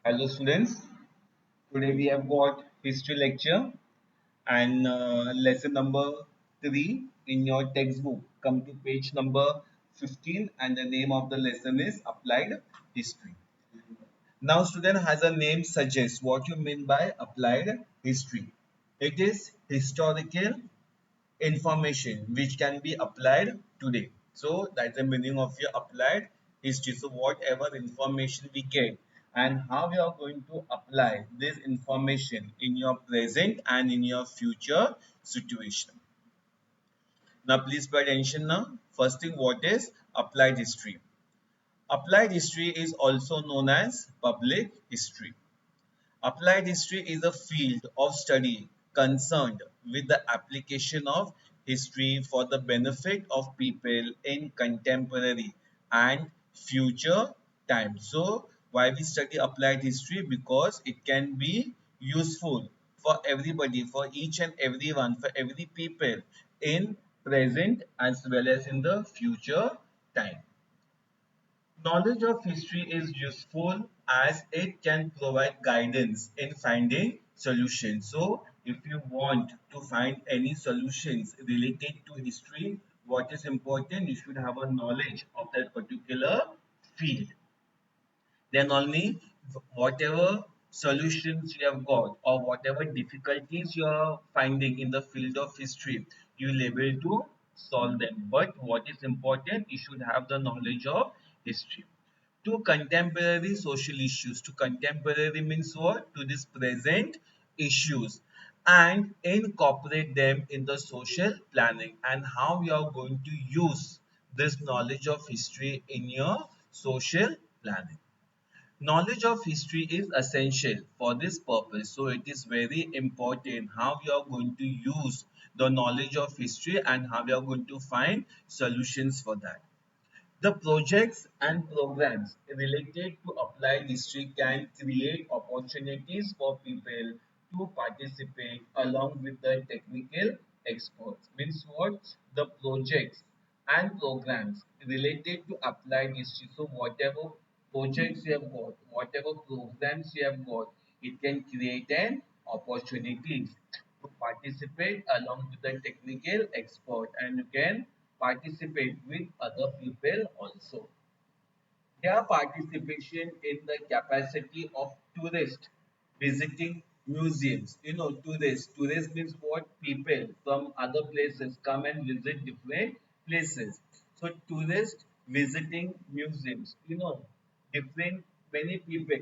Hello students, today we have got history lecture and lesson number 3 in your textbook. Come to page number 15 and the name of the lesson is Applied History. Now student has a name suggests what you mean by applied history. It is historical information which can be applied today. So that's the meaning of your applied history. So whatever information we get and how we are going to apply this information in your present and in your future situation. Now please pay attention now. First thing, what is applied history? Applied history is also known as public history. Applied history is a field of study concerned with the application of history for the benefit of people in contemporary and future times. So, why we study applied history? Because it can be useful for everybody, for each and everyone, for every people in present as well as in the future time. Knowledge of history is useful as it can provide guidance in finding solutions. So, if you want to find any solutions related to history, what is important? You should have a knowledge of that particular field. Then only whatever solutions you have got or whatever difficulties you are finding in the field of history, you will able to solve them. But what is important? You should have the knowledge of history to contemporary social issues. To contemporary means what? To this present issues and incorporate them in the social planning and how you are going to use this knowledge of history in your social planning. Knowledge of history is essential for this purpose. So it is very important how you are going to use the knowledge of history and how you are going to find solutions for that. The projects and programs related to applied history can create opportunities for people to participate along with the technical experts. Means what? The projects and programs related to applied history. So whatever projects you have got, whatever programs you have got, it can create an opportunities to participate along with the technical expert and you can participate with other people also. Their participation in the capacity of tourists visiting museums. You know, tourists means what? People from other places come and visit different places. So tourists visiting museums. You know, different many people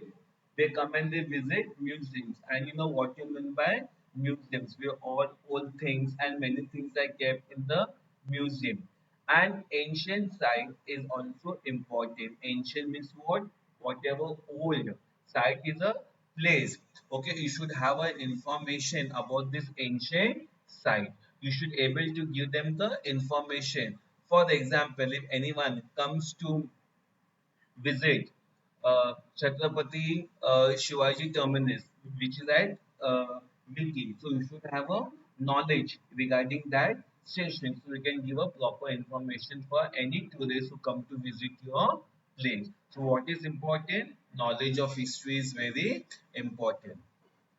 they come and they visit museums. And you know what you mean by museums? Where all old things and many things are kept in the museum. And ancient site is also important. Ancient means what? Whatever old site is a place. Okay, you should have an information about this ancient site. You should able to give them the information. For example, if anyone comes to visit Chhatrapati Shivaji Terminus, which is at Miti. So you should have a knowledge regarding that station, so you can give a proper information for any tourists who come to visit your place. So what is important? Knowledge of history is very important.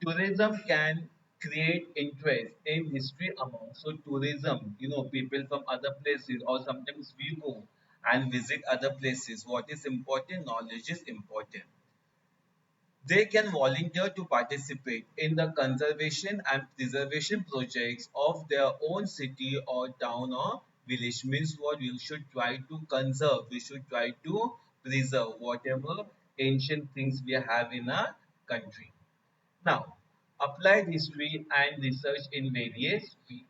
Tourism can create interest in history among. So tourism, you know, people from other places or sometimes we go and visit other places. What is important? Knowledge is important. They can volunteer to participate in the conservation and preservation projects of their own city or town or village. Means what? We should try to conserve, we should try to preserve whatever ancient things we have in our country. Now, applied history and research in various fields.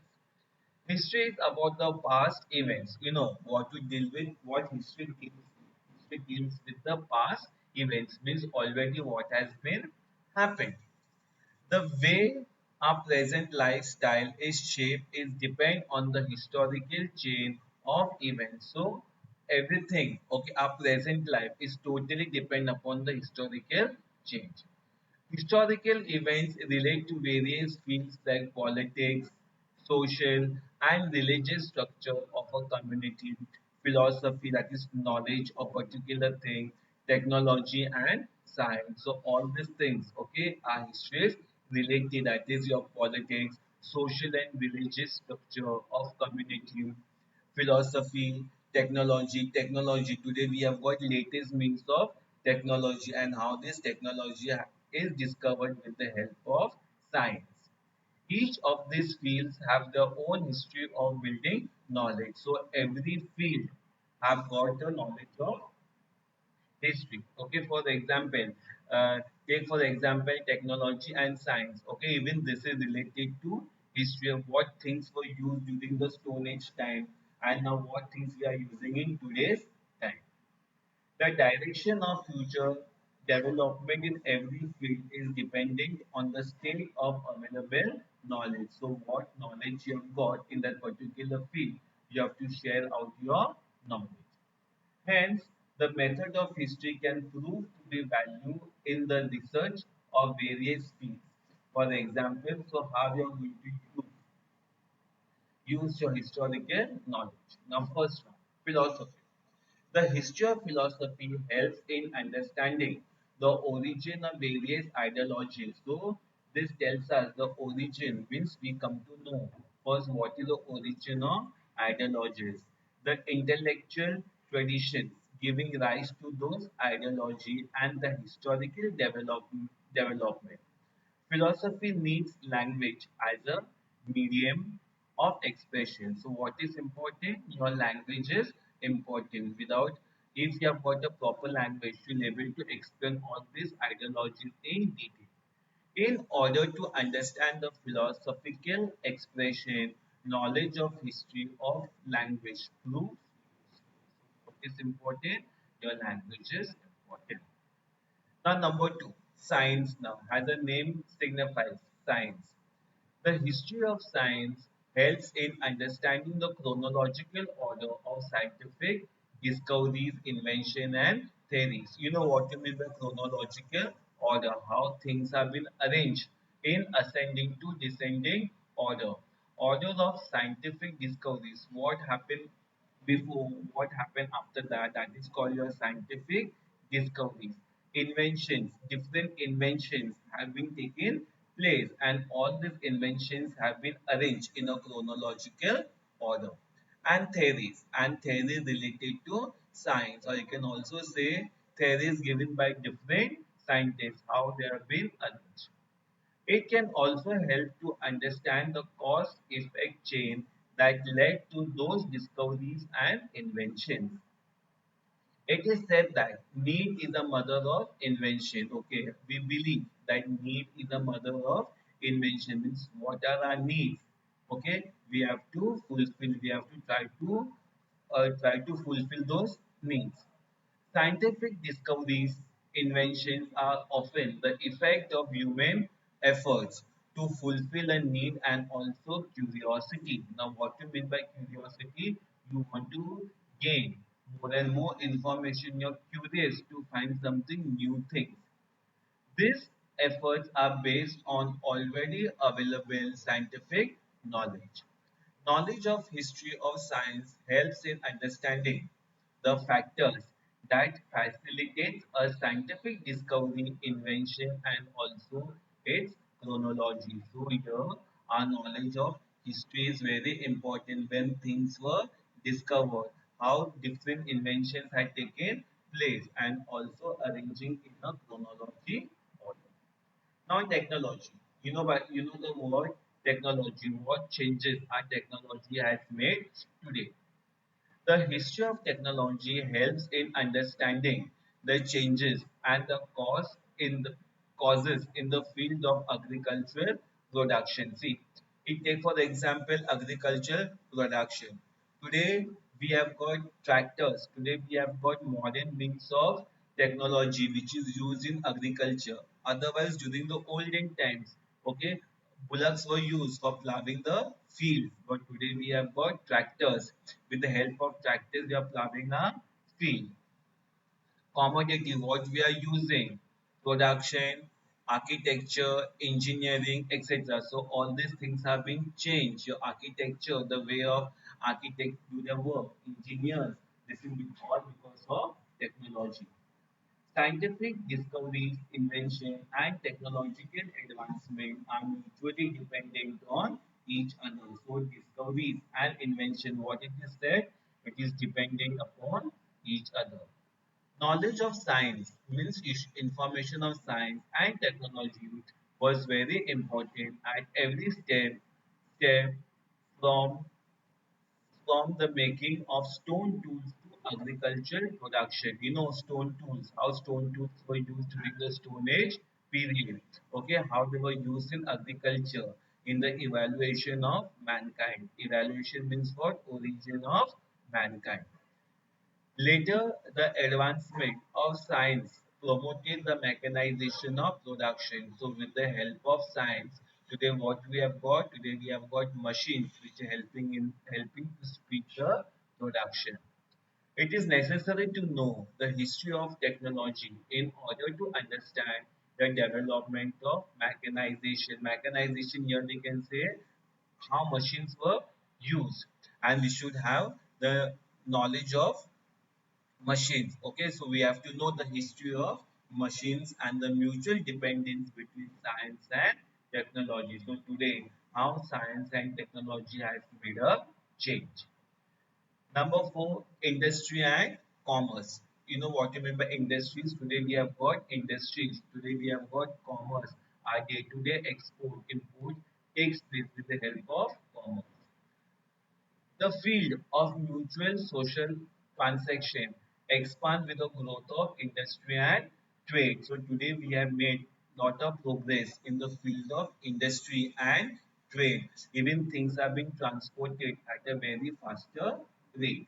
History is about the past events. You know what we deal with, what history deals with. History deals with the past events, means already what has been happened. The way our present lifestyle is shaped is depend on the historical chain of events. So everything, okay, our present life is totally depend upon the historical change. Historical events relate to various fields like politics, social, and religious structure of a community, philosophy, that is knowledge of particular thing, technology, and science. So all these things, okay, are histories related. That is your politics, social and religious structure of community, philosophy, technology. Today we have got latest means of technology and how this technology is discovered with the help of science. Each of these fields have their own history of building knowledge. So every field have got the knowledge of history. Okay, for the example, take for the example technology and science. Okay, even this is related to history of what things were used during the Stone Age time and now what things we are using in today's time. The direction of future development in every field is dependent on the state of available knowledge. So, what knowledge you have got in that particular field, you have to share out your knowledge. Hence, the method of history can prove to be valued in the research of various fields. For example, so how you are going to use your historical knowledge. Now, first one, philosophy. The history of philosophy helps in understanding the origin of various ideologies. So, this tells us the origin, means we come to know first what is the origin of ideologies, the intellectual traditions giving rise to those ideology and the historical development. Philosophy needs language as a medium of expression. So, what is important? Your language is important. Without, if you have got a proper language, you'll be able to explain all these ideologies in detail. In order to understand the philosophical expression, knowledge of history of language proves what is important. Your language is important. Now, number two, science now has a name signifies science. The history of science helps in understanding the chronological order of scientific discoveries, invention, and theories. You know what you mean by chronological order, how things have been arranged in ascending to descending order. Order of scientific discoveries, what happened before, what happened after that, that is called your scientific discoveries. Inventions, different inventions have been taken place and all these inventions have been arranged in a chronological order. And theories related to science, or you can also say theories given by different scientists, how they have been arranged. It can also help to understand the cause-effect chain that led to those discoveries and inventions. It is said that need is the mother of invention. Okay, we believe that need is the mother of invention. Means what are our needs? Okay, we have to fulfill. We have to try to fulfill those needs. Scientific discoveries, inventions are often the effect of human efforts to fulfill a need and also curiosity. Now, what you mean by curiosity? You want to gain more and more information. You're curious to find something new things. These efforts are based on already available scientific knowledge. Knowledge of history of science helps in understanding the factors that facilitate a scientific discovery, invention, and also its chronology. So here, our knowledge of history is very important when things were discovered, how different inventions had taken place, and also arranging in a chronology order. Now technology. You know the word technology, what changes our technology has made today. The history of technology helps in understanding the changes and the causes in the field of agricultural production. See, it take for example agricultural production. Today we have got tractors. Today we have got modern means of technology which is used in agriculture. Otherwise, during the olden times, okay, bullocks were used for plowing the field. But today we have got tractors. With the help of tractors, we are plowing a field. Commodity, what we are using, production, architecture, engineering, etc. So all these things have been changed. Your architecture, the way of architects do their work, engineers, this is all because of technology. Scientific discoveries, invention, and technological advancement are mutually dependent on each other. So, discoveries and invention, what it is said, it is dependent upon each other. Knowledge of science means information of science and technology was very important at every step from the making of stone tools to agricultural production. You know, stone tools, how stone tools were used during the Stone Age period. Okay, how they were used in agriculture in the evaluation of mankind. Evaluation means what? Origin of mankind. Later, the advancement of science promoted the mechanization of production. So, with the help of science, today what we have got? Today we have got machines which are helping to speed the production. It is necessary to know the history of technology in order to understand the development of mechanization. Mechanization here we can say how machines were used, and we should have the knowledge of machines. Okay, so we have to know the history of machines and the mutual dependence between science and technology. So today, how science and technology has made a change. Number four, industry and commerce. You know what you mean by industries? Today we have got industries. Today we have got commerce. Our day-to-day export, import takes place with the help of commerce. The field of mutual social transaction expands with the growth of industry and trade. So today we have made lot of progress in the field of industry and trade. Even things are being transported at a very faster rate.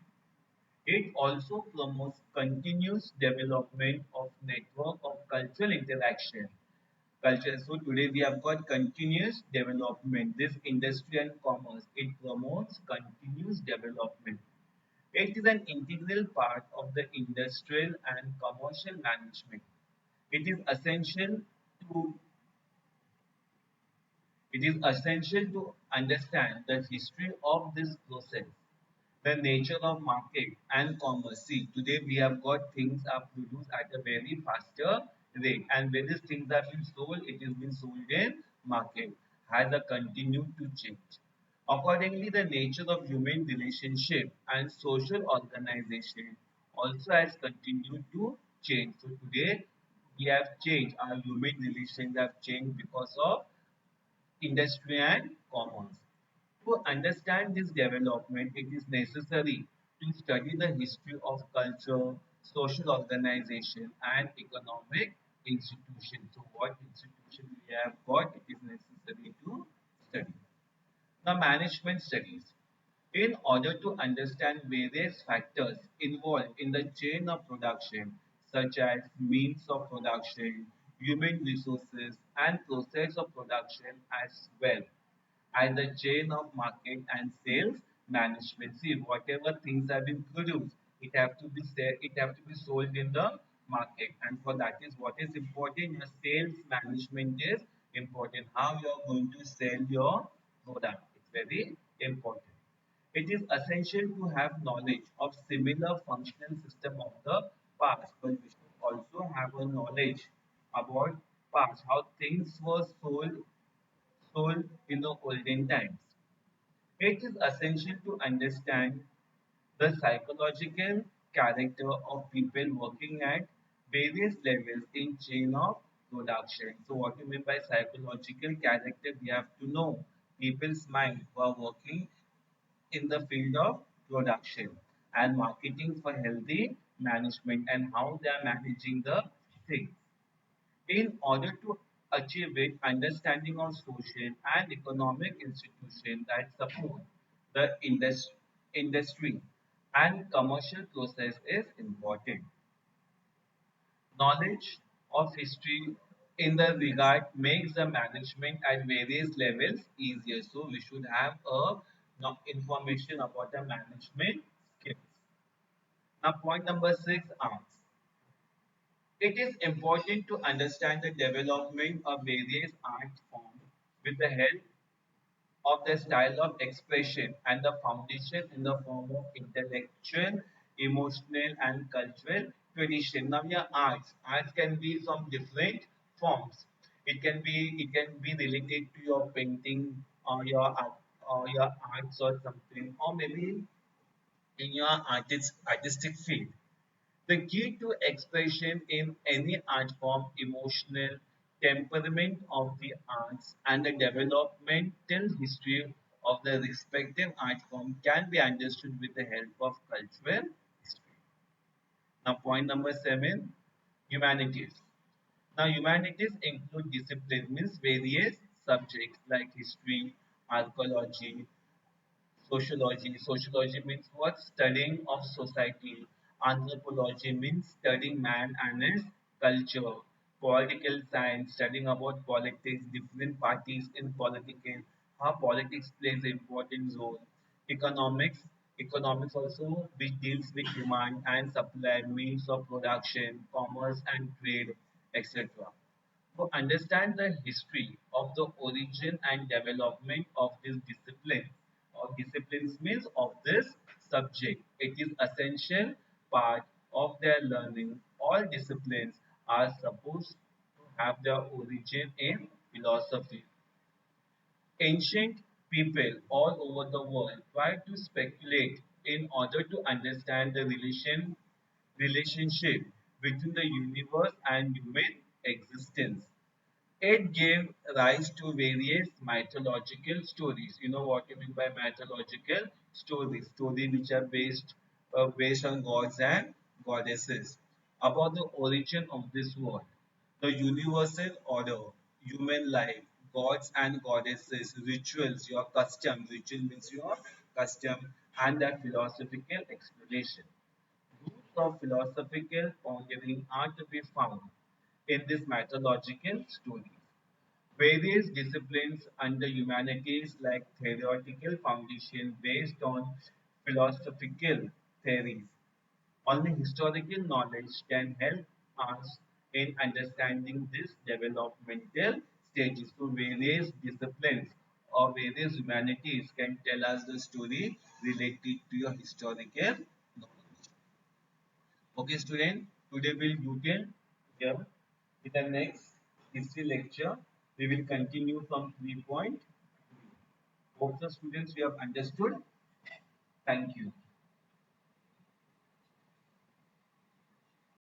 It also promotes continuous development of network of cultural interaction. Culture. So today we have got continuous development. This industry and commerce, it promotes continuous development. It is an integral part of the industrial and commercial management. It is essential to it is essential to understand the history of this process, the nature of market and commerce. See, today we have got things are produced at a very faster rate, and when these things are being sold, it is being sold in market has a continued to change. Accordingly, the nature of human relationship and social organization also has continued to change. So today we have changed, our human relations have changed because of industry and commerce. To understand this development, it is necessary to study the history of culture, social organization, and economic institutions. So, what institution we have got, it is necessary to study. Now, management studies. In order to understand various factors involved in the chain of production, such as means of production, human resources, and process of production as well as the chain of market and sales management. See, whatever things have been produced, it have to be sold in the market, and for that is what is important. Your sales management is important. How you are going to sell your product, it's very important. It is essential to have knowledge of similar functional system of the past, but we should also have a knowledge about past, how things were sold in the olden times. It is essential to understand the psychological character of people working at various levels in chain of production. So what you mean by psychological character? We have to know people's mind who are working in the field of production and marketing for healthy management and how they are managing the things. In order to achieve it, understanding of social and economic institutions that support the industry and commercial process is important. Knowledge of history in the regard makes the management at various levels easier. So we should have a information about the management skills. Now point number six, arts. It is important to understand the development of various art forms with the help of the style of expression and the foundation in the form of intellectual, emotional, and cultural tradition. Now, yeah, arts can be some different forms. It can be related to your painting or your art or your arts or something, or maybe in your artistic field. The key to expression in any art form, emotional temperament of the arts, and the developmental history of the respective art form can be understood with the help of cultural history. Now, point number seven, humanities. Now, humanities include disciplines, means various subjects like history, archaeology, sociology. Sociology means what? Studying of society. Anthropology means studying man and his culture. Political science, studying about politics, different parties in politics, how politics plays an important role. Economics, economics also which deals with demand and supply, means of production, commerce and trade, etc. To understand the history of the origin and development of this discipline or disciplines means of this subject, it is essential part of their learning. All disciplines are supposed to have their origin in philosophy. Ancient people all over the world tried to speculate in order to understand the relationship between the universe and human existence. It gave rise to various mythological stories. You know what you mean by mythological stories? Stories which are based on gods and goddesses about the origin of this world, the universal order, human life, gods and goddesses, rituals, your custom. Ritual means your custom, and the philosophical explanation. Roots of philosophical pondering are to be found in this mythological stories. Various disciplines under humanities like theoretical foundation based on philosophical theories. Only historical knowledge can help us in understanding this developmental stages. So various disciplines or various humanities can tell us the story related to your historical knowledge. Okay, student, today we'll begin here with the next history lecture. We will continue from 3 point. Hope the students we have understood. Thank you.